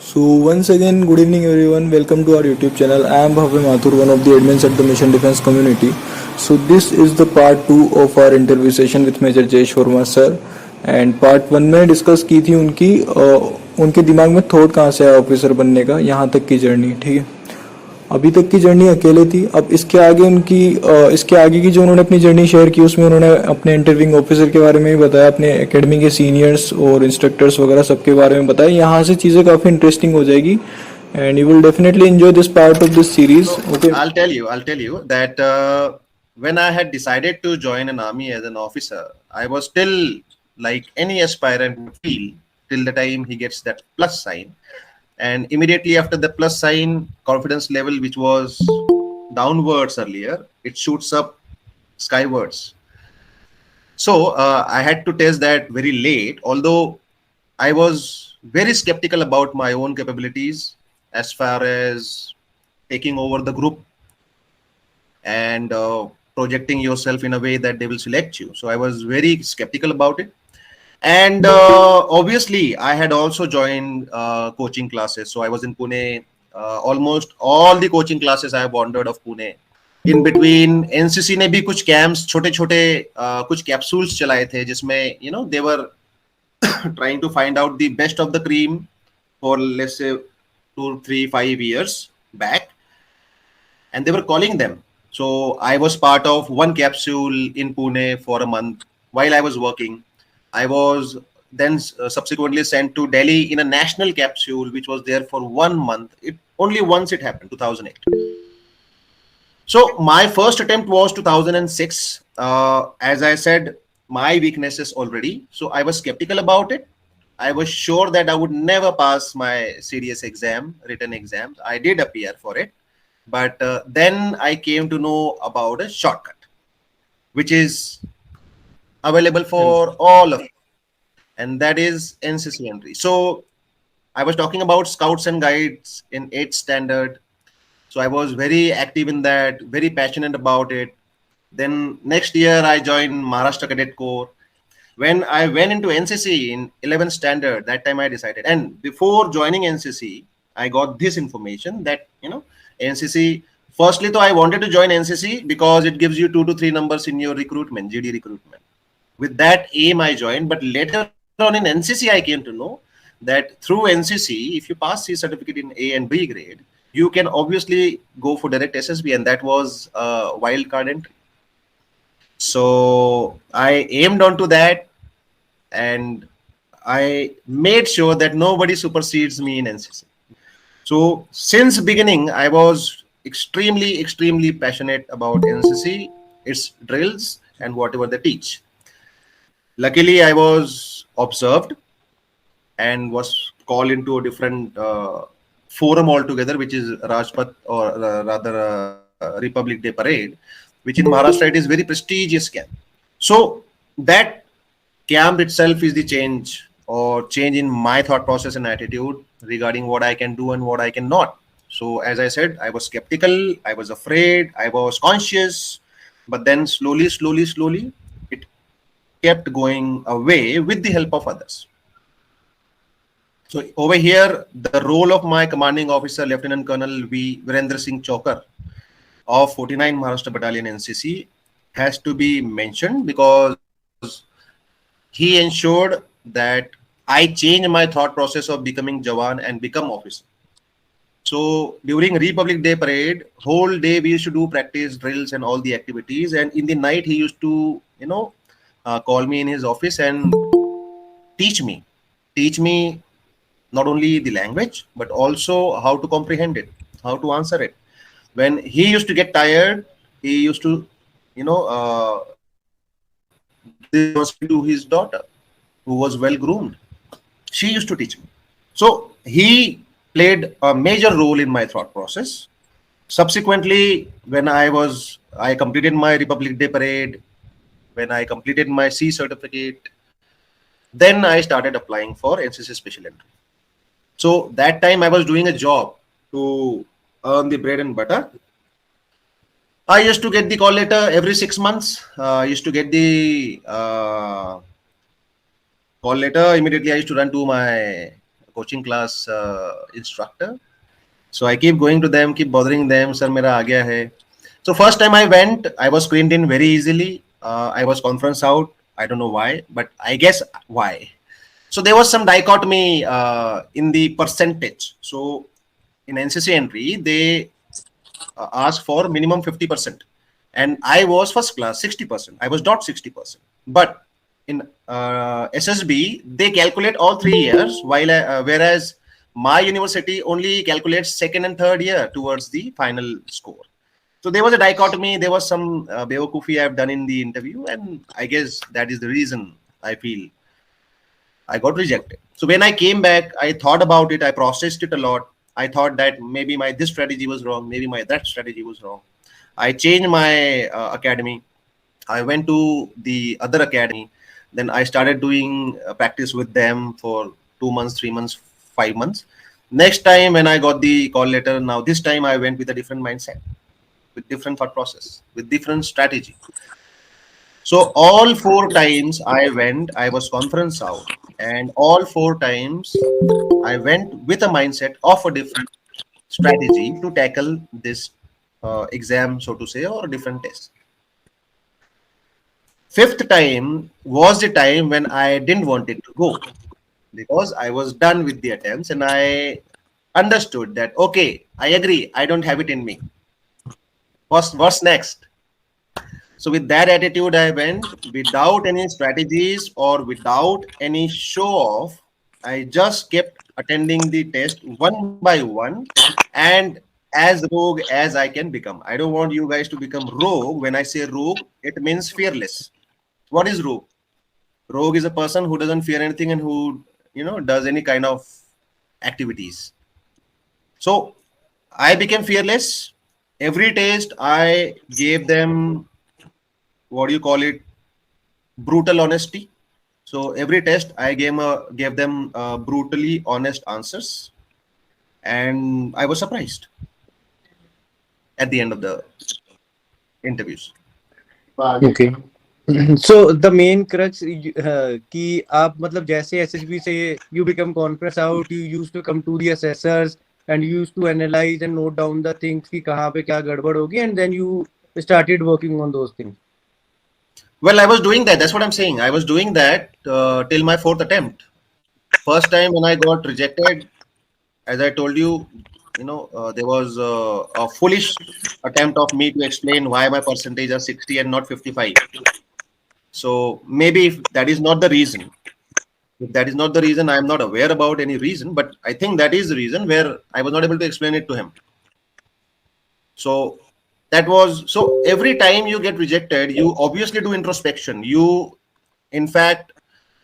So once again, good evening everyone. Welcome to our YouTube channel. I am Bhavya Mathur, one of the admins at the Mission Defense community. So this is the part 2 of our interview session with Major Jayesh Varma sir. And part 1 में discuss की थी उनके दिमाग में thought कहाँ से आया officer बनने का, यहाँ तक की जर्नी. ठीक है, अभी तक की जर्नी अकेले थी. अब इसके आगे की जो उन्होंने अपनी जर्नी शेयर की उसमें उन्होंने अपने इंटरव्यूइंग ऑफिसर के बारे में भी बताया, अपने एकेडमी के सीनियर्स और इंस्ट्रक्टर्स वगैरह सबके बारे में बताया. यहाँ से चीज़ें काफ़ी इंटरेस्टिंग हो जाएगी and you will definitely enjoy this part of this series. Okay, I'll tell you that when I had decided to join an army as an officer, I was still like any aspirant would feel till the time he gets that plus sign. And immediately after the plus sign, confidence level, which was downwards earlier, it shoots up skywards. So I had to test that very late, although I was very skeptical about my own capabilities as far as taking over the group and projecting yourself in a way that they will select you. So I was very skeptical about it. And obviously, I had also joined coaching classes. So I was in Pune. Almost all the coaching classes I have wandered of Pune. In between, NCC ने भी कुछ camps, छोटे-छोटे कुछ capsules चलाए थे, जिसमें they were trying to find out the best of the cream for, let's say, 2, 3, 5 years back, and they were calling them. So I was part of one capsule in Pune for a month while I was working. I was then subsequently sent to Delhi in a national capsule, which was there for 1 month. Only once it happened, 2008. So my first attempt was 2006. As I said, my weaknesses already. So I was skeptical about it. I was sure that I would never pass my serious exam, written exams. I did appear for it. But then I came to know about a shortcut, which is available for all of you, and that is NCC entry. So I was talking about Scouts and Guides in 8th standard. So I was very active in that, very passionate about it. Then next year I joined Maharashtra Cadet Corps. When I went into NCC in 11th standard, that time I decided. And before joining NCC, I got this information that, NCC, firstly, though I wanted to join NCC because it gives you 2 to 3 numbers in your recruitment, GD recruitment. With that aim, I joined. But later on in NCC, I came to know that through NCC, if you pass C certificate in A and B grade, you can obviously go for direct SSB, and that was a wild card entry. So I aimed onto that, and I made sure that nobody supersedes me in NCC. So since beginning, I was extremely passionate about NCC, its drills, and whatever they teach. Luckily, I was observed and was called into a different forum altogether, which is Rajput, or rather Republic Day Parade, which in Maharashtra it is very prestigious camp. So that camp itself is the change in my thought process and attitude regarding what I can do and what I cannot. So as I said, I was skeptical, I was afraid, I was conscious, but then slowly, it kept going away with the help of others. So over here, the role of my commanding officer, Lieutenant Colonel V. Virendra Singh Chokar of 49 Maharashtra Battalion NCC, has to be mentioned because he ensured that I changed my thought process of becoming Jawan and become officer. So during Republic Day Parade, whole day we used to do practice drills and all the activities. And in the night, he used to, call me in his office and teach me not only the language, but also how to comprehend it, how to answer it. When he used to get tired, he used to, this to his daughter, who was well groomed. She used to teach me. So he played a major role in my thought process. Subsequently, when I completed my Republic Day Parade, when I completed my C certificate, then I started applying for NCC Special Entry. So that time I was doing a job to earn the bread and butter. I used to get the call letter every 6 months. I used to get the call letter. Immediately I used to run to my coaching class instructor. So I keep going to them, keep bothering them. Sir, mera aa gaya hai. So first time I went, I was screened in very easily. I was conference out. I don't know why, but I guess why. So there was some dichotomy in the percentage. So in NCC entry, they asked for minimum 50%. And I was first class, 60%. I was not 60%. But in SSB, they calculate all 3 years, while whereas my university only calculates second and third year towards the final score. So there was a dichotomy. There was some bewakufi I've done in the interview, and I guess that is the reason I feel I got rejected. So when I came back, I thought about it. I processed it a lot. I thought that maybe my this strategy was wrong. Maybe my that strategy was wrong. I changed my academy. I went to the other academy. Then I started doing practice with them for 2 months, 3 months, 5 months. Next time when I got the call letter, now this time I went with a different mindset, with different thought process, with different strategy. So all 4 times I went, I was conference out, and all 4 times I went with a mindset of a different strategy to tackle this exam, so to say, or a different test. Fifth time was the time when I didn't want it to go, because I was done with the attempts and I understood that, okay, I agree, I don't have it in me. What's next? So with that attitude, I went without any strategies or without any show off. I just kept attending the test one by one and as rogue as I can become. I don't want you guys to become rogue. When I say rogue, it means fearless. What is rogue? Rogue is a person who doesn't fear anything and who, does any kind of activities. So I became fearless. Every test I gave them, what do you call it, brutal honesty. So every test I gave them brutally honest answers, and I was surprised at the end of the interviews. Okay. So the main crux कि आप मतलब जैसे SSB से you become conference out, you used to come to the assessors and you used to analyze and note down the things कि कहाँ पे क्या गड़बड़ होगी, and then you started working on those things. Well, I was doing that. That's what I'm saying. I was doing that till my 4th attempt. First time when I got rejected, as I told you, there was a foolish attempt of me to explain why my percentage are 60 and not 55. So maybe if that is not the reason, if that is not the reason, I am not aware about any reason, but I think that is the reason where I was not able to explain it to him. So that was, so every time you get rejected, you obviously do introspection. In fact,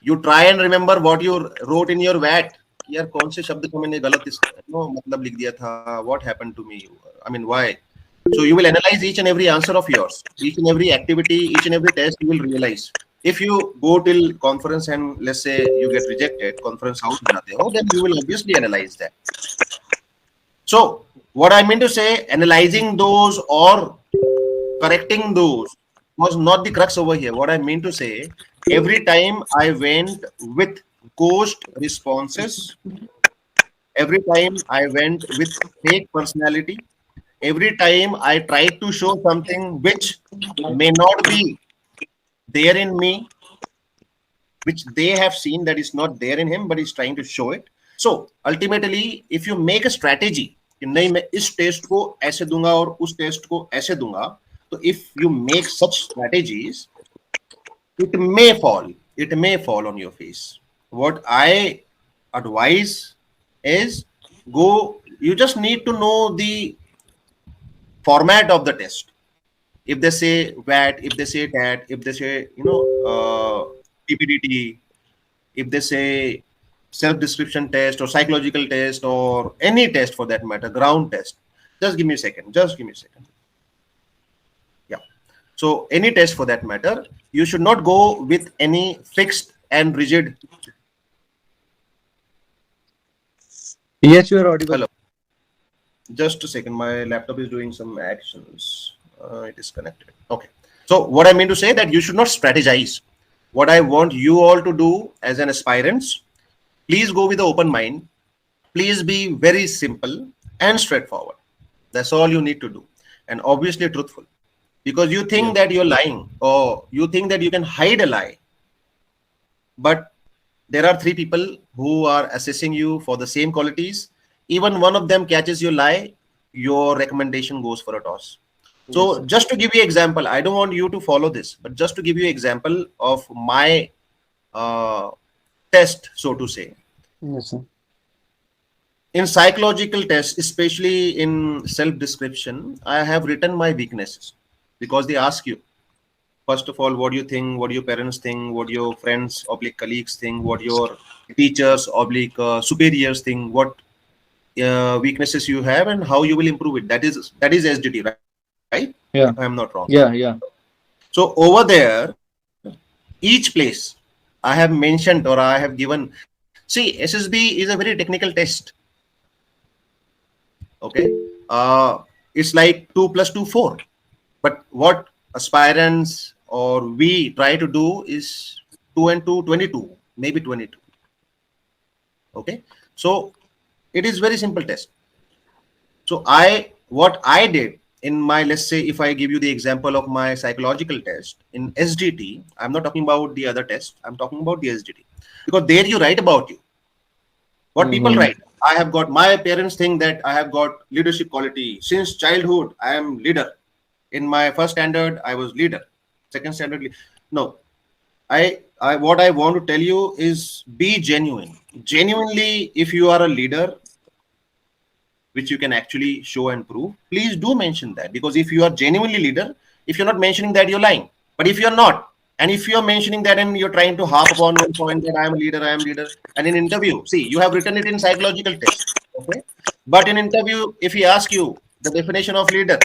you try and remember what you wrote in your VAT. यार कौन से शब्द को मैंने गलत मतलब लिख दिया था, what happened to me, I mean why. So you will analyze each and every answer of yours, each and every activity, each and every test. You will realize if you go till conference and let's say you get rejected, conference out जाते हो, then you will obviously analyze that. So what I mean to say, analyzing those or correcting those was not the crux over here. What I mean to say, every time I went with ghost responses, every time I went with fake personality, every time I tried to show something which may not be there in me, which they have seen that is not there in him, but he's trying to show it. So ultimately, if you make a strategy कि नहीं मैं इस test को ऐसे दूंगा और उस test को ऐसे दूंगा, तो if you make such strategies, it may fall on your face. What I advise is you just need to know the format of the test. If they say VAT, if they say TAT, if they say PPDT, if they say self-description test or psychological test or any test for that matter, ground test, just give me a second. Yeah. So any test for that matter, you should not go with any fixed and rigid. Yes, you are audible. Hello. Just a second. My laptop is doing some actions. It is connected. Okay. So what I mean to say that you should not strategize. What I want you all to do as an aspirants, please go with the open mind. please be very simple and straightforward. That's all you need to do, and obviously truthful, because you think that you're lying, or you think that you can hide a lie, but there are three people who are assessing you for the same qualities. Even one of them catches your lie, your recommendation goes for a toss. So just to give you example, I don't want you to follow this, but just to give you example of my test, so to say. Yes, sir. In psychological tests, especially in self-description, I have written my weaknesses, because they ask you, first of all, what do you think, what do your parents think, what your friends oblique colleagues think, what your teachers oblique superiors think, what weaknesses you have, and how you will improve it. That is SDT, right? If I am not wrong. Yeah. So over there, each place I have mentioned, or I have given. See, SSB is a very technical test. Okay, it's like 2 + 2 4. But what aspirants or we try to do is 2 and 2 22, maybe 22. Okay, so it is very simple test. So what I did in my, let's say, if I give you the example of my psychological test in SDT, I'm not talking about the other test, I'm talking about the SDT, because there you write about you. What people write, I have got, my parents think that I have got leadership quality. Since childhood, I am leader. In my first standard, I was leader. Second standard, no. What I want to tell you is be genuine. Genuinely, if you are a leader, which you can actually show and prove, please do mention that. Because if you are genuinely leader, if you're not mentioning that, you're lying. But if you're not, and if you're mentioning that and you're trying to harp upon one point that I am a leader, and in interview, see, you have written it in psychological test, okay? But in interview, if he asks you the definition of leader,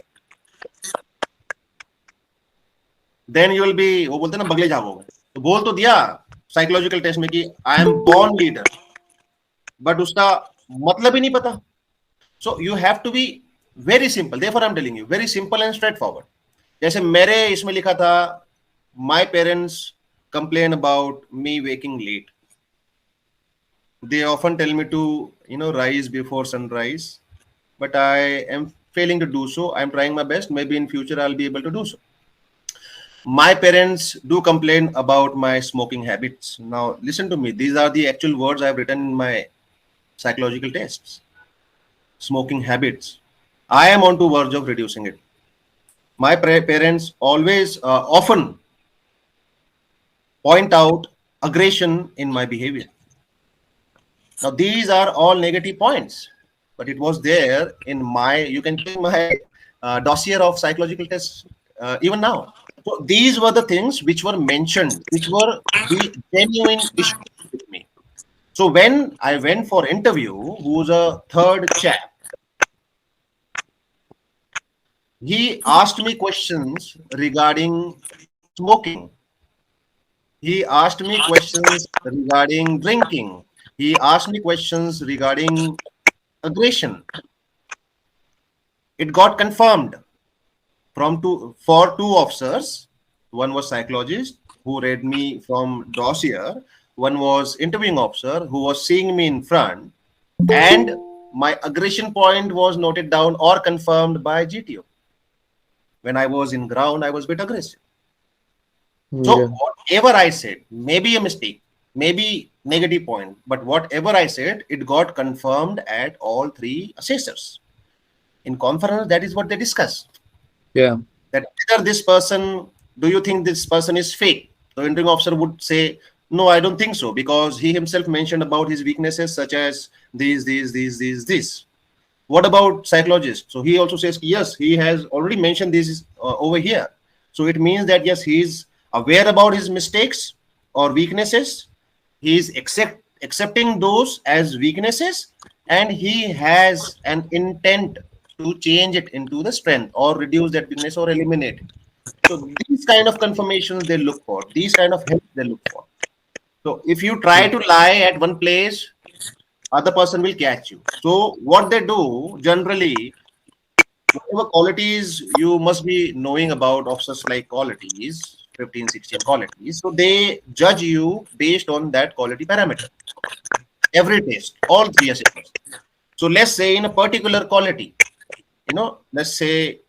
then you will be, वो बोलते हैं ना बगले जाओगे, तो बोल तो दिया psychological test में कि I am born leader, but उसका मतलब ही नहीं पता. So you have to be very simple. Therefore, I'm telling you, very simple and straightforward. जैसे मेरे इसमें लिखा था, my parents complain about me waking late. They often tell me to, rise before sunrise, but I am failing to do so. I'm trying my best. Maybe in future I'll be able to do so. My parents do complain about my smoking habits. Now, listen to me. These are the actual words I've written in my psychological tests. Smoking habits. I am on the verge of reducing it. My parents always, often point out aggression in my behavior. Now, these are all negative points, but it was there in my, you can check my dossier of psychological tests even now. So these were the things which were mentioned, which were the genuine issues with me. So when I went for interview, who was a third chap, he asked me questions regarding smoking. He asked me questions regarding drinking. He asked me questions regarding aggression. It got confirmed for two officers. One was psychologist who read me from dossier. One was interviewing officer who was seeing me in front, and my aggression point was noted down or confirmed by GTO. When I was in ground, I was a bit aggressive. So whatever I said, maybe a mistake, maybe negative point, but whatever I said, it got confirmed at all three assessors. In conference, that is what they discuss. Yeah. That whether this person, do you think this person is fake? The interviewing officer would say, no, I don't think so, because he himself mentioned about his weaknesses such as these. What about psychologist? So he also says, yes, he has already mentioned this over here. So it means that, yes, he is aware about his mistakes or weaknesses. He is accepting those as weaknesses, and he has an intent to change it into the strength or reduce that weakness or eliminate it. So these kind of confirmations they look for. These kind of help they look for. So if you try to lie at one place, other person will catch you. So what they do generally, whatever qualities you must be knowing about of such like qualities, 15, 16 qualities. So they judge you based on that quality parameter. every test, all three assessments. So let's say in a particular quality, let's say,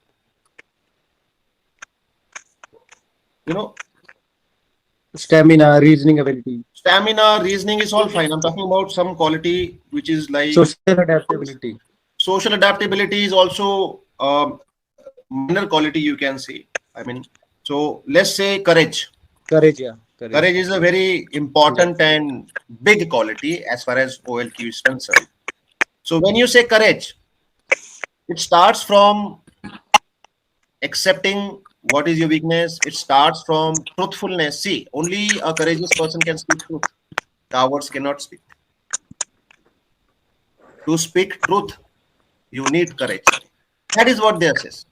Stamina, reasoning ability, stamina, reasoning is all fine. I'm talking about some quality which is like social adaptability, social adaptability is also minor quality, you can say. I mean, so let's say courage. courage. Yeah, courage. Courage is a very Yeah. important and big quality as far as OLQ is concerned. So when you say courage, it starts from accepting what is your weakness. It starts from truthfulness. See, only a courageous person can speak truth. Cowards cannot speak. To speak truth, you need courage. That is what they assess.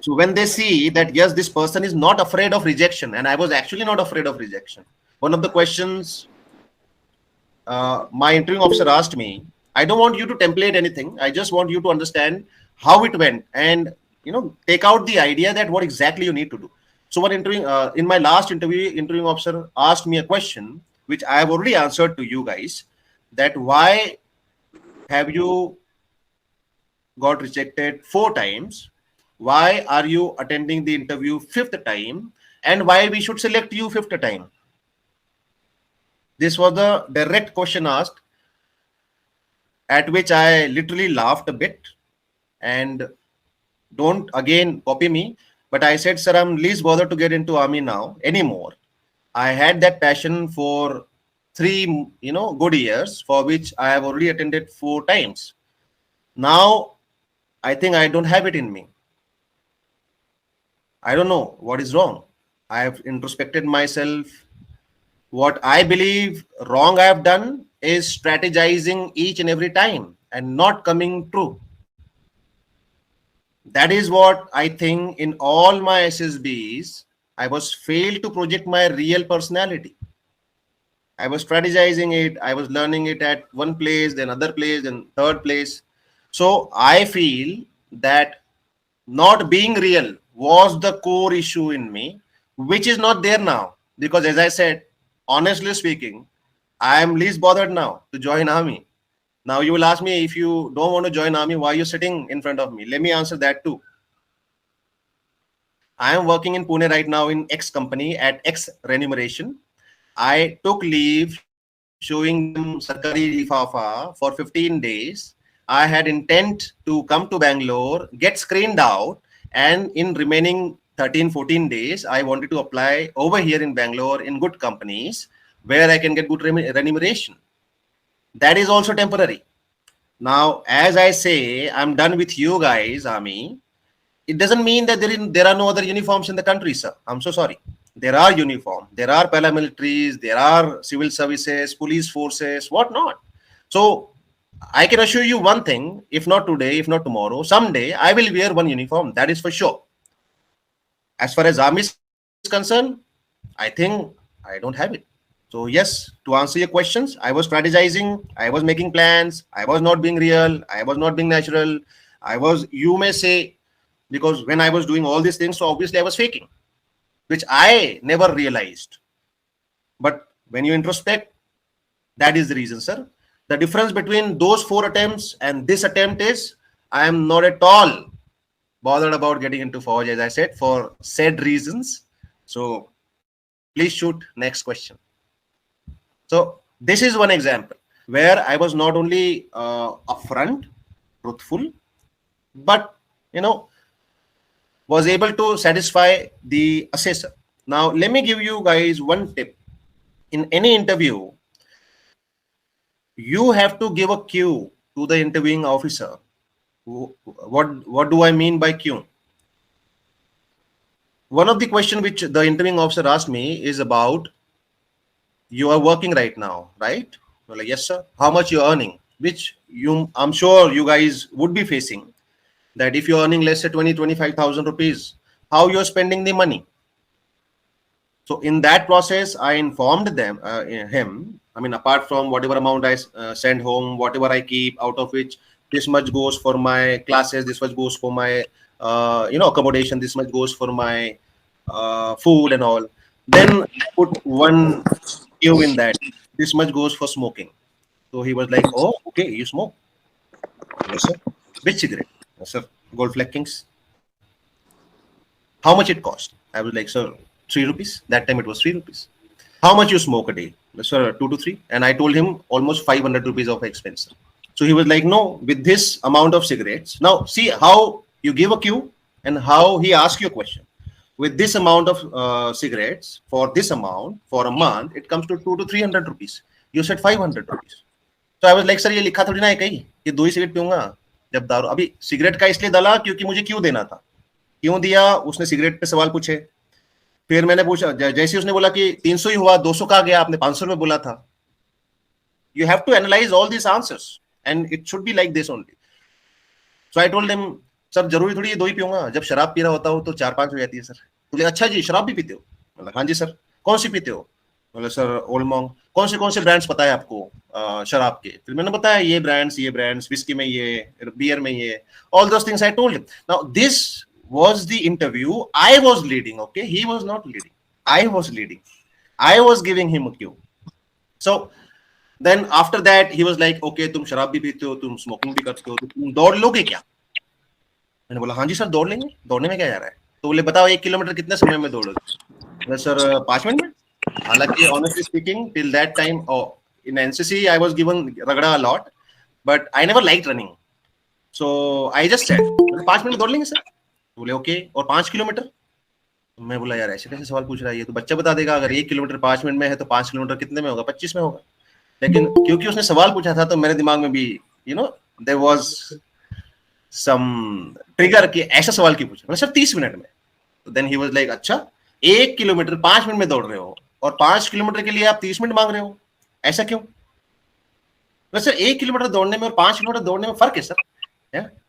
So when they see that, yes, this person is not afraid of rejection, and I was actually not afraid of rejection. One of the questions my interviewing officer asked me, I don't want you to template anything. I just want you to understand how it went and, take out the idea that what exactly you need to do. So when interviewing, in my last interview, interviewing officer asked me a question, which I have already answered to you guys, that why have you got rejected 4 times? Why are you attending the interview 5th time? And why we should select you 5th time? This was the direct question asked, at which I literally laughed a bit. And don't again copy me, but I said, sir, I'm least bothered to get into army now anymore. I had that passion for 3, good years, for which I have already attended 4 times. Now, I think I don't have it in me. I don't know what is wrong. I have introspected myself. What I believe wrong I have done is strategizing each and every time and not coming true. That is what I think in all my SSBs, I was failed to project my real personality. I was strategizing it. I was learning it at one place, then other place, then third place. So I feel that not being real was the core issue in me, which is not there now. Because as I said, honestly speaking, I am least bothered now to join army. Now you will ask me, if you don't want to join army, why are you sitting in front of me? Let me answer that too. I am working in Pune right now in X company at X remuneration. I took leave showing them Sarkari Lifafa for 15 days. I had intent to come to Bangalore, get screened out, and in remaining 13, 14 days, I wanted to apply over here in Bangalore in good companies where I can get good remuneration. That is also temporary. Now, as I say, I'm done with you guys, army. It doesn't mean that there are no other uniforms in the country, sir. I'm so sorry. There are uniform, there are paramilitaries, there are civil services, police forces, whatnot. So I can assure you one thing, if not today, if not tomorrow, someday I will wear one uniform. That is for sure. As far as army is concerned, I think I don't have it. So yes, to answer your questions, I was strategizing, I was making plans, I was not being real, I was not being natural. I was, you may say, because when I was doing all these things, so obviously I was faking, which I never realized. But when you introspect, that is the reason, sir. The difference between those 4 attempts and this attempt is I am not at all bothered about getting into Forge, as I said, for said reasons. So please shoot next question. So this is one example where I was not only upfront, truthful, but was able to satisfy the assessor. Now, let me give you guys one tip. In any interview, you have to give a cue to the interviewing officer. What do I mean by cue? One of the questions which the interviewing officer asked me is about, you are working right now, right? Well, like, yes, sir. How much you're earning? Which I'm sure you guys would be facing. That if you're earning, let's say 25,000 rupees, how you're spending the money. So in that process, I informed him. I mean, apart from whatever amount I send home, whatever I keep, out of which this much goes for my classes, this much goes for my, accommodation, this much goes for my food and all. Then I put one cue in that. this much goes for smoking. So he was like, oh, okay, you smoke? Yes, sir. Which cigarette? Yes, sir. Gold Fleck Kings. How much it cost? I was like, sir, 3 rupees. That time it was 3 rupees. How much you smoke a day? Yes, sir, 2 to 3. And I told him almost 500 rupees of expense. So he was like, no, with this amount of cigarettes. Now, see how you give a cue and how he asks you a question. With this amount of cigarettes, for this amount, for a month, it comes to 2 to 300 rupees. You said 500 rupees. So I was like, sir, ये लिखा थोड़ी ना है कहीं कि 2 ही cigarette पीऊंगा जब दारू. अभी सिगरेट का इसलिए डाला क्योंकि मुझे क्यों देना था. क्यों दिया? उसने सिगरेट पे सवाल पूछे. फिर मैंने पूछा, जैसे उसने बोला कि 300 ही हुआ, 200 कहाँ गया, आपने 500 रुपए बोला था. You have to analyze all these answers and it should be like this only. So I told him, sir जरूरी थोड़ी ये 2 ही पीऊंगा, जब शराब पी रहा होता हूँ तो 4-5 हो जाती है सर. बोले अच्छा जी, शराब भी पीते हो? बोला हाँ जी सर. कौन सी पीते हो? बोले सर ओल्ड मॉन्ग. कौन से ब्रांड्स पता है आपको शराब के? फिर मैंने बताया ये ब्रांड्स, विस्की में ये, बियर में ये, all those things I told him. Now this was the interview I was leading. Okay, he was not leading, I was leading. I was giving him a cue. So then after that he was like, okay, तुम शराब भी पीते हो, तुम smoking भी करते हो, तो तुम दौड़ लोगे क्या? मैंने बोला हाँ जी सर, दौड़ लेंगे. दौड़ने में क्या जा रहा है? तो बोले बताओ 1 किलोमीटर कितने समय में दौड़ोगे? सर 5 मिनट में. हालांकि honestly speaking, till that time, in NCC I was given ragda a lot, but I never liked running. So I just said 5 minute दौड़ लेंगे सर. बोले ओके. और 5 किलोमीटर? मैं बोला यार ऐसे कैसे सवाल पूछ रहा है, ये तो बच्चा बता देगा. अगर 1 किलोमीटर 5 मिनट में है तो 5 किलोमीटर कितने में होगा? 25 में होगा. लेकिन क्योंकि उसने सवाल पूछा था तो मेरे दिमाग में भी there was some trigger कि ऐसा सवाल क्यों पूछा. सर 30 मिनट में. तो then he was like, अच्छा 1 किलोमीटर 5 मिनट में दौड़ रहे हो और 5 किलोमीटर के लिए आप 30 मिनट मांग रहे हो, ऐसा क्यों? वैसे 1 किलोमीटर दौड़ने में और 5 किलोमीटर दौड़ने में फर्क है सर.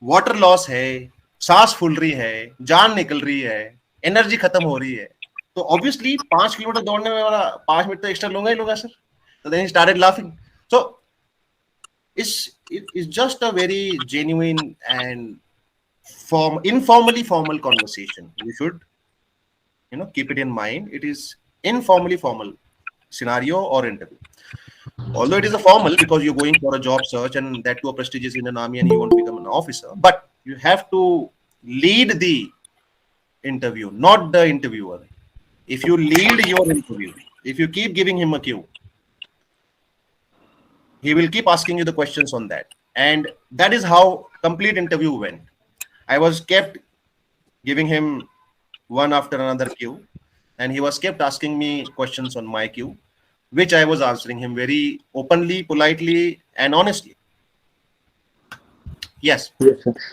वाटर लॉस है, सांस फूल रही है, जान निकल रही है, एनर्जी खत्म हो रही है, तो ऑब्वियसली 5 किलोमीटर दौड़ने में वाला 5 मिनट तो एक्स्ट्रा लूंगा ही लूंगा सर. तो then he started laughing. So it's just a very genuine and informally formal conversation. You should keep it in mind. It is informally formal scenario or interview. Although it is a formal because you're going for a job search and that to a prestigious Indian Army and you want to become an officer, but you have to lead the interview, not the interviewer. If you lead your interview, if you keep giving him a cue, he will keep asking you the questions on that. And that is how complete interview went. I was kept giving him one after another cue, and he was kept asking me questions on my cue, which I was answering him very openly, politely, and honestly. Yes.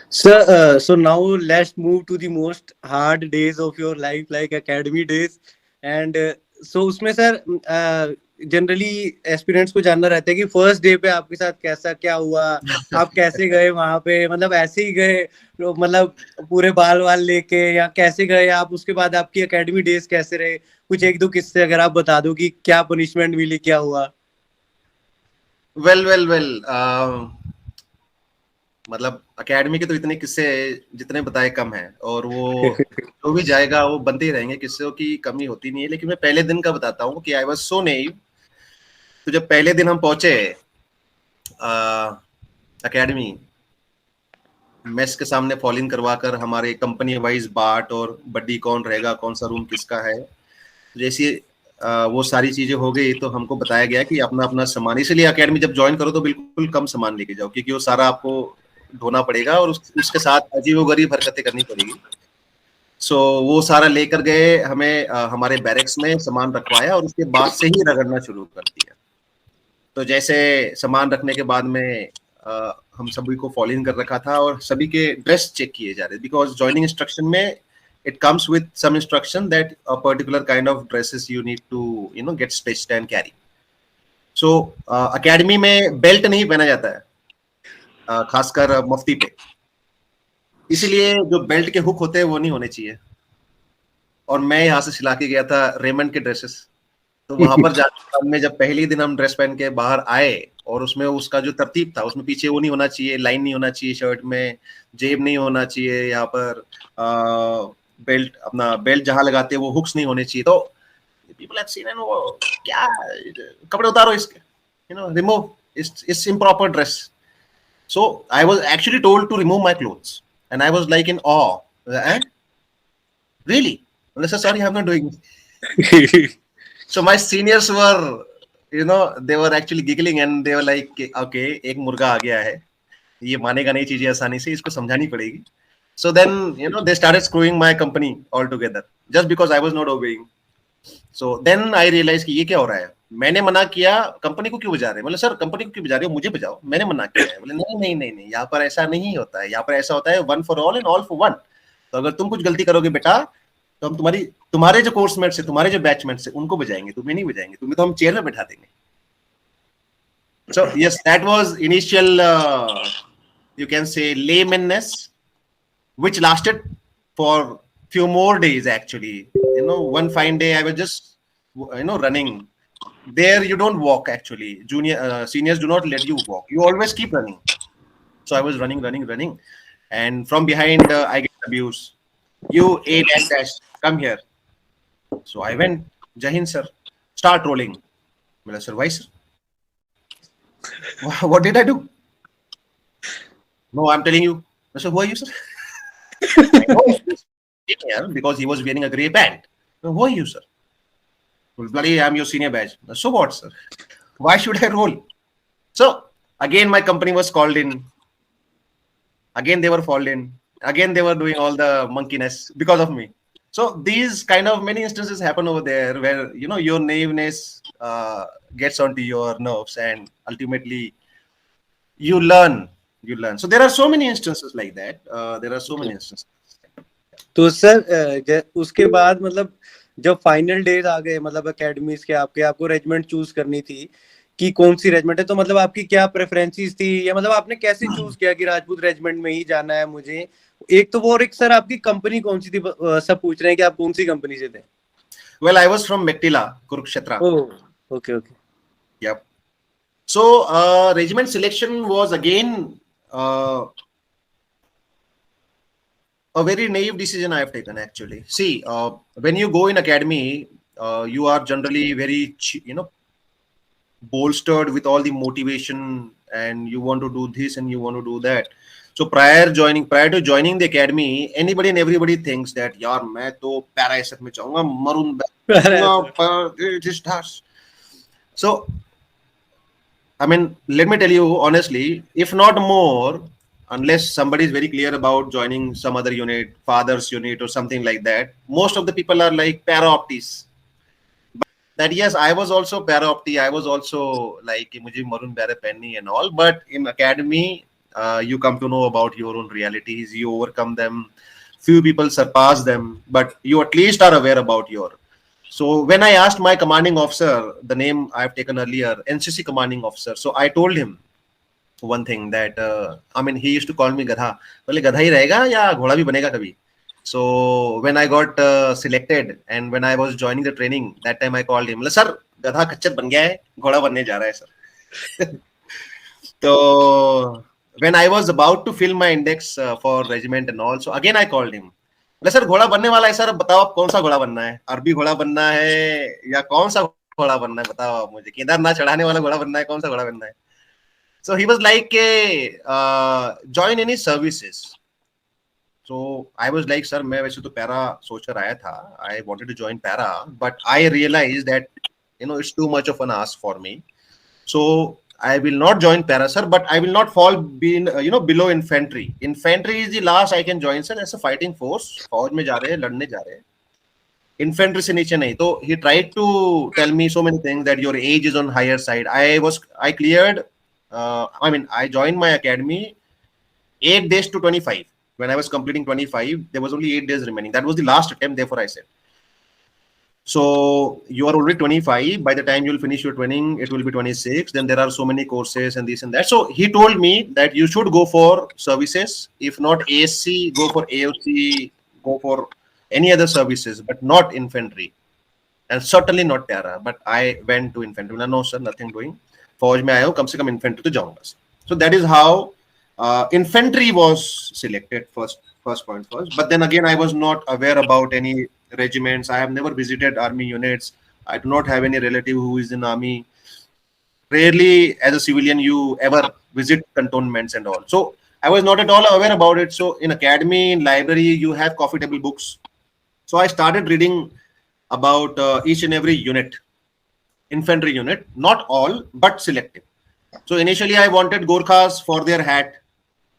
Sir, so now let's move to the most hard days of your life, like academy days. And so उसमें sir generally aspirants को जानना रहता है कि first day पे आपके साथ कैसा क्या हुआ, आप कैसे गए वहां पे, मतलब ऐसे ही गए मतलब पूरे बाल लेके, या कैसे गए आप, उसके बाद आपकी एकेडमी डेज कैसे रहे, कुछ 1-2 किस्से अगर आप बता दो कि क्या पनिशमेंट मिली, क्या हुआ. वेल मतलब एकेडमी के तो इतने किस्से जितने बताए कम है, और वो जो भी जाएगा वो बनते ही रहेंगे, किस्सों की कमी होती नहीं है. लेकिन मैं पहले दिन का बताता हूँ कि आई वाज सो नेइव. तो जब पहले दिन हम पहुंचे एकेडमी, मेस के सामने फॉल इन करवाकर हमारे कंपनी वाइज बाट और बड्डी कौन रहेगा, कौन सा रूम किसका है, जैसे वो सारी चीजें हो गई तो हमको बताया गया कि अपना अपना सामान, इसलिए एकेडमी जब ज्वाइन करो तो बिल्कुल कम सामान लेके जाओ, क्योंकि वो सारा आपको ढोना पड़ेगा और उसके साथ अजीबोगरीब हरकतें करनी पड़ेगी. सो वो सारा लेकर गए, हमें हमारे बैरक्स में सामान रखवाया और उसके बाद से ही रगड़ना शुरू कर दिया. तो जैसे सामान रखने के बाद में हम सभी को फॉलो इन कर रखा था और सभी के ड्रेस चेक किए जा रहे, बिकॉज ज्वाइनिंग इंस्ट्रक्शन में it comes with some instruction that a particular kind of dresses you need to get stitched and carry. So academy में बेल्ट नहीं पहना जाता है, खासकर मुफ्ती पे, इसलिए जो बेल्ट के हुक होते हैं वो नहीं होने चाहिए. और मैं यहाँ से सिला के गया था रेमंड के ड्रेसेस. तो वहां पर जाकर में जब पहले दिन हम ड्रेस पहन के बाहर आए और उसमें उसका जो तरतीब था, उसमें पीछे वो नहीं होना चाहिए, लाइन नहीं होना चाहिए शर्ट में, जेब नहीं होना चाहिए, यहाँ पर बेल्ट, अपना बेल्ट जहां लगाते हैं वो हुक्स नहीं होने चाहिए. तो पीपल हैव सीन, एंड वो क्या कपड़े उतारो इसके. remove. It's improper dress. So I was actually told to remove my clothes, and I was like in awe. Eh? Really? Well, I said, sorry, I'm not doing it. So my seniors were, they were actually giggling and they were like, okay, एक मुर्गा आ गया है, ये मानेगा नहीं चीजें आसानी से, इसको समझानी पड़ेगी. So then, they started screwing my company altogether just because I was not obeying. So then I realized कि ये क्या हो रहा है. मैंने मना किया, कंपनी को क्यों बजा रहे हैं? बोले सर कंपनी को क्यों बजा रहे हो, मुझे बजाओ, मैंने मना किया है. बोले नहीं, यहाँ पर ऐसा नहीं होता है, यहाँ पर ऐसा होता है one for all and all for one. तो अगर तुम कुछ गलती करोगे बेटा, तो हम तुम्हारे जो कोर्समेट से, तुम्हारे जो बैचमेट से, उनको बजाएंगे, तुम्हें नहीं बजाएंगे, तुम्हें तो हम चेयर में बैठा देंगे. So yes, that was initial, you can say, laymaness, which lasted for few more days actually. One fine day I was just running. There you don't walk actually. Seniors do not let you walk. You always keep running. So I was running, and from behind I get abuse. You A dash, come here. So I went, Jahin sir, start rolling. Well, sir, why sir? What did I do? No, I'm telling you. I said, who are you, sir? I know because he was wearing a grey pant. Who are you, sir? Well, bloody, I'm your senior badge. So what, sir? Why should I roll? So again, my company was called in. Again, they were called in. Again, they were doing all the monkeyness because of me. So these kind of many instances happen over there where, your naiveness gets onto your nerves and ultimately you learn. So there are so many instances like that. तो sir उसके बाद मतलब जब final days आ गए, मतलब academies के आपको regiment choose करनी थी कि कौन सी रेजिमेंट है, तो मतलब आपकी क्या प्रेफरेंसेस थी, या मतलब आपने कैसे चूज किया कि राजपूत रेजिमेंट में ही जाना है मुझे? एक तो वो, और एक सर आपकी कंपनी कौन सी थी, सब पूछ रहे हैं कि आप कौन सी कंपनी से थे? Well, I was from Mektila, Kurukshetra. Oh, okay. Yep. So regiment selection was again a very naive decision I have taken actually. See, when you go in academy, you are generally very, bolstered with all the motivation, and you want to do this and you want to do that. So prior to joining the academy, anybody and everybody thinks that, yaar, मैं तो para SF में जाऊंगा, maroon stars. So, I mean, let me tell you honestly, if not more, unless somebody is very clear about joining some other unit, father's unit or something like that, most of the people are like para-optis. That yes, I was also para-opti. I was also like, mujhe maroon beret penni and all. But in academy, you come to know about your own realities. You overcome them. Few people surpass them, but you at least are aware about your. So when I asked my commanding officer, the name I've taken earlier, NCC commanding officer, so I told him one thing that, he used to call me Gadha. Well, Gadha hi rahega ya ghoda bhi banega kabhi? So when I got selected and when I was joining the training, that time I called him. Sir, Gadha kachar ban gaya hai, ghoda banne ja raha hai, sir. So when I was about to fill my index for regiment and all, so again I called him. Sir घोड़ा बनने वाला है sir, बताओ आप कौन सा घोड़ा बनना है, अरबी घोड़ा बनना है या कौन सा घोड़ा बनना है, बताओ आप मुझे, केदारनाथ चढ़ाने वाला घोड़ा बनना है, कौन सा घोड़ा बनना है? So he was like, join any services. So I was like, sir, मैं वैसे तो पैरा सोच कर आया था, I wanted to join para, but I realized that it's too much of an ask for me. So I will not join para, sir, but I will not fall below infantry. Infantry is the last I can join, sir, as a fighting force. फौज में जा रहे हैं, लड़ने जा रहे हैं. Infantry से नीचे नहीं. So he tried to tell me so many things that your age is on higher side. I cleared. I joined my academy 8 days to 25. When I was completing 25, there was only 8 days remaining. That was the last attempt. Therefore, I said. So you are already 25. By the time you will finish your training, it will be 26. Then there are so many courses and this and that. So he told me that you should go for services. If not ASC, go for AOC, go for any other services, but not infantry. And certainly not para. But I went to infantry. No, sir, nothing doing. फौज में आया हूँ, कम से कम infantry तो जाऊंगा. So that is how infantry was selected first point first. But then again, I was not aware about any regiments. I have never visited army units. I do not have any relative who is in army. rarely as a civilian you ever visit cantonments and all. So I was not at all aware about it. So in academy, in library, you have coffee table books. So I started reading about each and every unit, infantry unit, not all, but selective. So initially I wanted Gorkhas for their hat.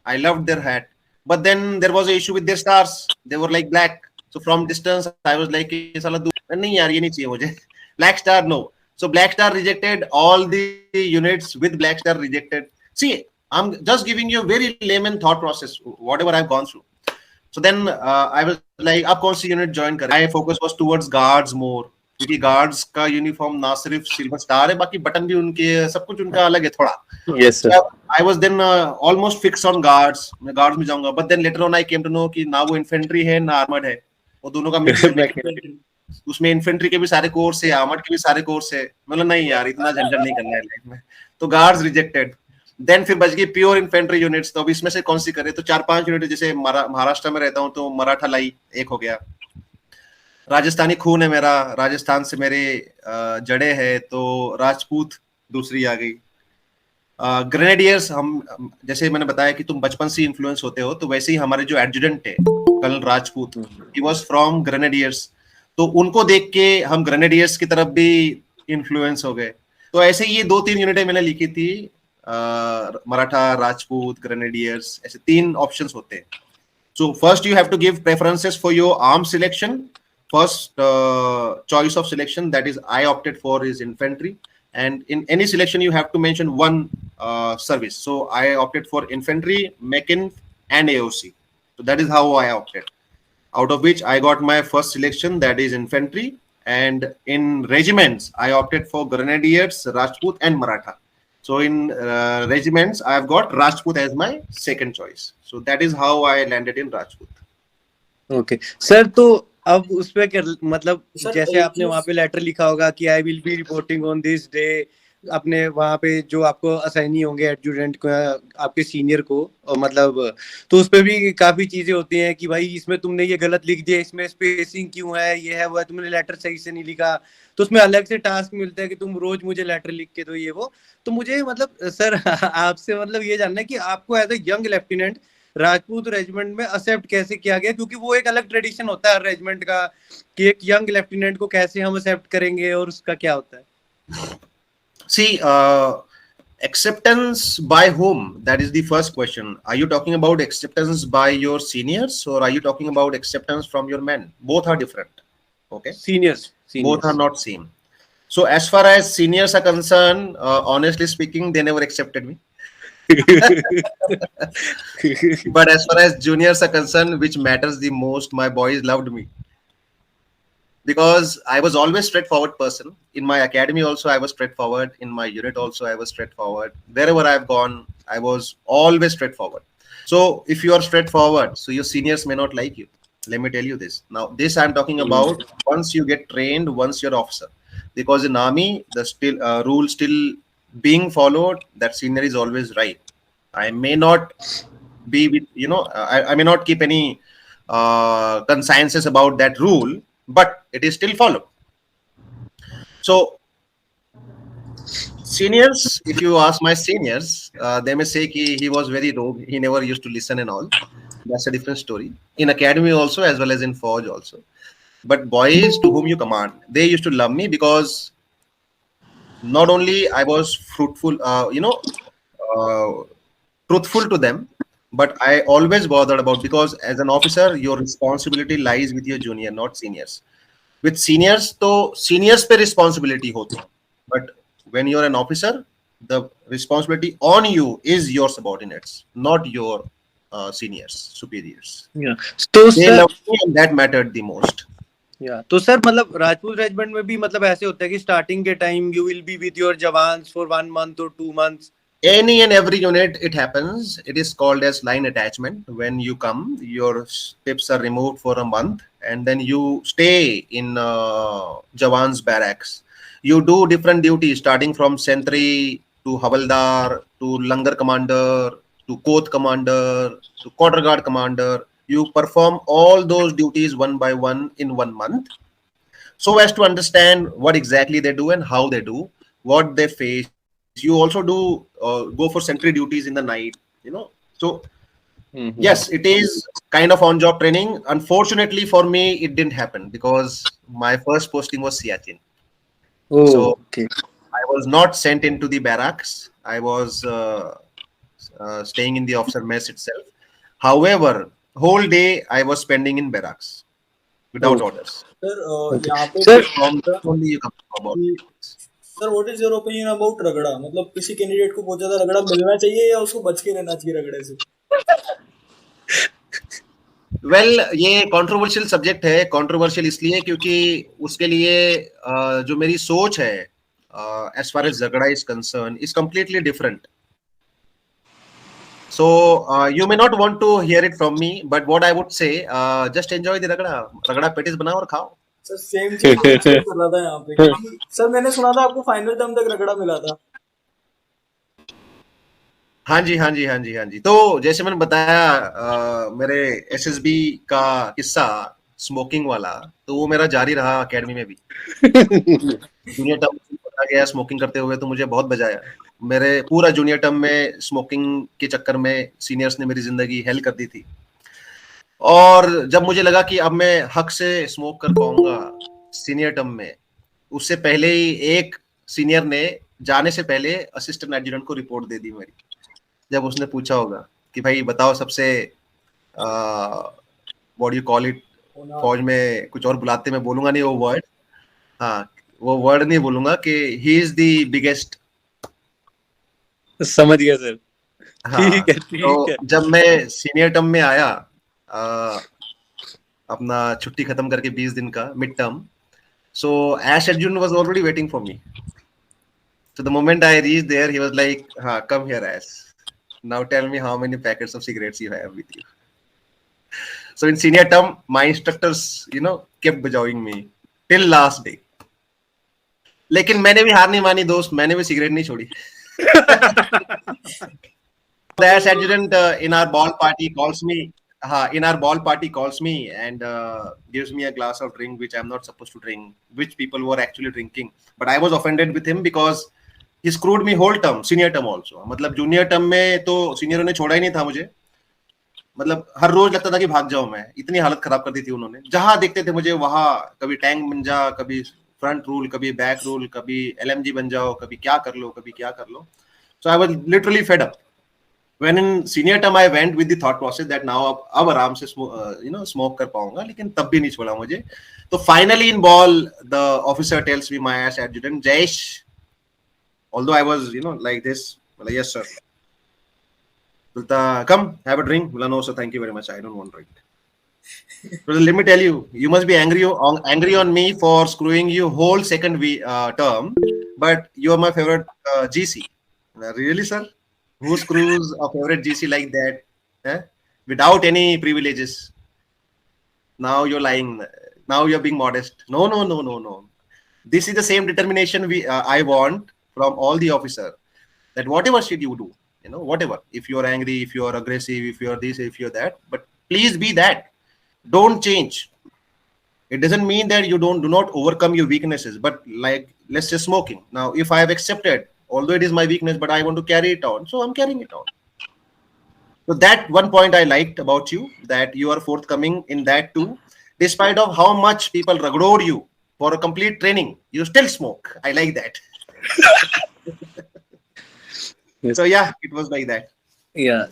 I loved their hat. But then there was an issue with their stars. They were like black. So from distance, I was like, "Ye sala nahi yaar, ye nahi chahiye mujhe." Black star, no. So Black Star rejected. All the units with Black Star rejected. See, I'm just giving you a very layman thought process, whatever I've gone through. So then I was like, अब कौन सी unit join करें? My focus was towards guards more, क्योंकि guards का uniform ना सिर्फ silver star है, बाकी button भी उनके, सब कुछ उनका अलग है थोड़ा. Yes, sir. So I was then almost fixed on guards. मैं guards में जाऊंगा. But then later on I came to know कि ना वो infantry है ना armored है. वो दोनों का mix है. उसमें इन्फेंट्री के भी सारे कोर्स है, आर्मर्ड के भी सारे कोर्स है. मतलब नहीं यार, इतना झंझट नहीं करना है लाइफ में. तो गार्ड्स रिजेक्टेड. देन फिर बच गई प्योर इन्फेंट्री यूनिट्स. तो अब इसमें से कौन सी करें? तो 4-5 यूनिट, जैसे महाराष्ट्र में रहता हूँ तो मराठा लाई एक हो गया. राजस्थानी खून है मेरा, राजस्थान से मेरे जड़े है, तो राजपूत दूसरी आ गई. ग्रेनेडियर्स, हम जैसे मैंने बताया कि तुम बचपन से इन्फ्लुएंस होते हो, तो वैसे ही हमारे जो एडजुटेंट है colonel Rajput, he was from Grenadiers. तो उनको देख के हम ग्रेनेडियर्स की तरफ भी इन्फ्लुएंस हो गए. तो ऐसे ही ये 2-3 यूनिटें मैंने लिखी थी, मराठा, राजपूत, ग्रेनेडियर्स, ऐसे 3 ऑप्शंस होते हैं. So first you have to give preferences for your arm selection. First choice of selection that is I opted for is infantry, and in any selection you have to mention one service. So I opted for infantry, Meccan and AOC. So that is how I opted, out of which I got my first selection, that is infantry. And in regiments I opted for grenadiers, Rajput and Maratha. So in regiments I have got Rajput as my second choice. So that is how I landed in Rajput. Okay sir, तो अब उस पे मतलब जैसे आपने वहाँ पे letter लिखा होगा कि I will be reporting on this day, अपने वहाँ पे जो आपको असाइनी होंगे एडजुटेंट को, आपके सीनियर को, और मतलब तो उस पे भी काफी चीजें होती हैं कि भाई इसमें तुमने ये गलत लिख दिया, इसमें स्पेसिंग क्यों है, ये है वो है, तुमने लेटर सही से नहीं लिखा. तो उसमें अलग से टास्क मिलता है कि तुम रोज मुझे लेटर लिख के दो, ये वो. तो मुझे मतलब सर आपसे मतलब ये जानना है कि आपको as a young lieutenant Rajput regiment में एक्सेप्ट कैसे किया गया, क्योंकि वो एक अलग ट्रेडिशन होता है रेजिमेंट का कि एक यंग लेफ्टिनेंट को कैसे हम एक्सेप्ट करेंगे और उसका क्या होता है. See, acceptance by whom? That is the first question. Are you talking about acceptance by your seniors, or are you talking about acceptance from your men? Both are different. Okay. Seniors. Both are not same. So as far as seniors are concerned, honestly speaking, they never accepted me. But as far as juniors are concerned, which matters the most, my boys loved me. Because I was always straightforward person. In my academy also I was straightforward. In my unit also I was straightforward. Wherever I've gone, I was always straightforward. So if you are straightforward, so your seniors may not like you. Let me tell you this. Now this I'm talking about once you get trained, once you're officer. Because in army, the rule still being followed, that senior is always right. I may not be with, I may not keep any consciences about that rule, but it is still followed. So seniors, if you ask my seniors, they may say he was very rogue, he never used to listen and all. That's a different story. In academy also, as well as in forge also. But boys to whom you command, they used to love me because not only I was fruitful, truthful to them, but I always bothered about, because as an officer your responsibility lies with your junior, not seniors. With seniors, तो seniors पे responsibility होती है, but when you're an officer, the responsibility on you is your subordinates, not your seniors, superiors. Yeah. तो they sir, love me and that mattered the most. तो sir मतलब Rajput regiment में भी मतलब ऐसे होता है कि स्टार्टिंग के time you will be with your jawans for 1 month or 2 months. Any and every unit it happens. It is called as line attachment. When you come, your tips are removed for a month and then you stay in Jawan's barracks. You do different duties, starting from sentry to havaldar to langar commander to Koth commander to quarter guard commander. You perform all those duties one by one in 1 month, so as to understand what exactly they do and how they do, what they face, You also do go for sentry duties in the night, So yes, it is kind of on-job training. Unfortunately for me, it didn't happen because my first posting was Siachen. Oh, So okay. I was not sent into the barracks. I was staying in the officer mess itself. However, whole day I was spending in barracks without Oh, orders. Sir okay. यहाँ पे Sir, So from there only you come to know about कि it. Sir what is your opinion about रगड़ा, मतलब किसी candidate को बहुत ज्यादा रगड़ा मिलना चाहिए या उसको बच के रहना चाहिए रगड़े से? वेल ये कंट्रोवर्शियल सब्जेक्ट है. कंट्रोवर्शियल इसलिए क्योंकि उसके लिए जो मेरी सोच है एज फार एज झगड़ा is concern is completely different. So you may not want to hear it from me, but what I would say, just enjoy the ragda. Ragda patties बनाओ और खाओ. सर सेम चीज मैं expect कर रहा था यहाँ पे, क्योंकि सर मैंने सुना था आपको फाइनल टर्म तक रगड़ा मिला था. हाँ जी, हाँ जी, हाँ जी, हाँ जी. तो जैसे मैंने बताया मेरे एसएसबी का किस्सा स्मोकिंग वाला, तो वो मेरा जारी रहा एकेडमी में भी. जूनियर टर्म में पकड़ा गया स्मोकिंग करते हुए, तो मुझे बहुत बजाया. मेरे पूरा जूनियर टर्म में स्मोकिंग के चक्कर में सीनियर्स ने मेरी जिंदगी हेल कर दी थी. और जब मुझे लगा कि अब मैं हक से स्मोक कर पाऊंगा सीनियर टर्म में, उससे पहले ही एक सीनियर ने जाने से पहले असिस्टेंट एडजुटेंट को रिपोर्ट दे दी मेरी. जब उसने पूछा होगा कि भाई बताओ सबसे व्हाट यू कॉल इट, फौज में कुछ और बुलाते, मैं बोलूंगा नहीं वो वर्ड. हाँ, वो वर्ड नहीं बोलूंगा कि ही इज द बिगेस्ट. समझ गया सर. हाँ, ठीक तो है. जब मैं सीनियर टर्म में आया, अपना छुट्टी खत्म करके 20 दिन का mid term, so Ash Arjun was already waiting for me. So the moment I reached there, he was like, come here, Ash. Now tell me how many packets of cigarettes you have with you. So in senior term, my instructors, kept bajawing me till last day. लेकिन मैंने भी हार नहीं मानी दोस्त, मैंने भी cigarette नहीं छोड़ी. The Ash Adjutant in our ball party calls me. In our ball party calls me and gives me a glass of drink which I'm not supposed to drink, which people were actually drinking. But I was offended with him because he screwed me whole term, senior term also. मतलब junior term में तो सीनियरों ने छोड़ा ही नहीं था मुझे. मतलब हर रोज लगता था कि भाग जाऊं मैं, इतनी हालत खराब कर दी थी उन्होंने. जहां देखते थे मुझे वहां कभी टैंक बन जा, कभी फ्रंट रूल, कभी बैक रूल, कभी एलएमजी बन जाओ, कभी क्या कर लो, कभी क्या कर लो. So I was literally fed up. When in senior term I went with the thought process that now अब आराम से smoke कर पाऊंगा, लेकिन तब भी नहीं छोड़ा मुझे. तो finally in ball the officer tells me, my ass adjutant Jayesh, although I was like this, well, yes sir. Bulta, come have a drink. Well, no sir, thank you very much, I don't want drink. Well, let me tell you, you must be angry on me for screwing you whole second term, but you are my favorite GC. Really sir? Who screws a favorite GC like that, without any privileges? Now you're lying. Now you're being modest. No, no, no, no, no. This is the same determination I want from all the officers. That whatever shit you do, whatever. If you're angry, if you're aggressive, if you're this, if you're that, but please be that. Don't change. It doesn't mean that you do not overcome your weaknesses. But like, let's say smoking. Now, if I have accepted, although it is my weakness, but I want to carry it on, so I'm carrying it on. So that one point I liked about you, that you are forthcoming in that too. Despite of how much people ragdoll you for a complete training, you still smoke. I like that. Yes. So yeah, it was like that. Yeah.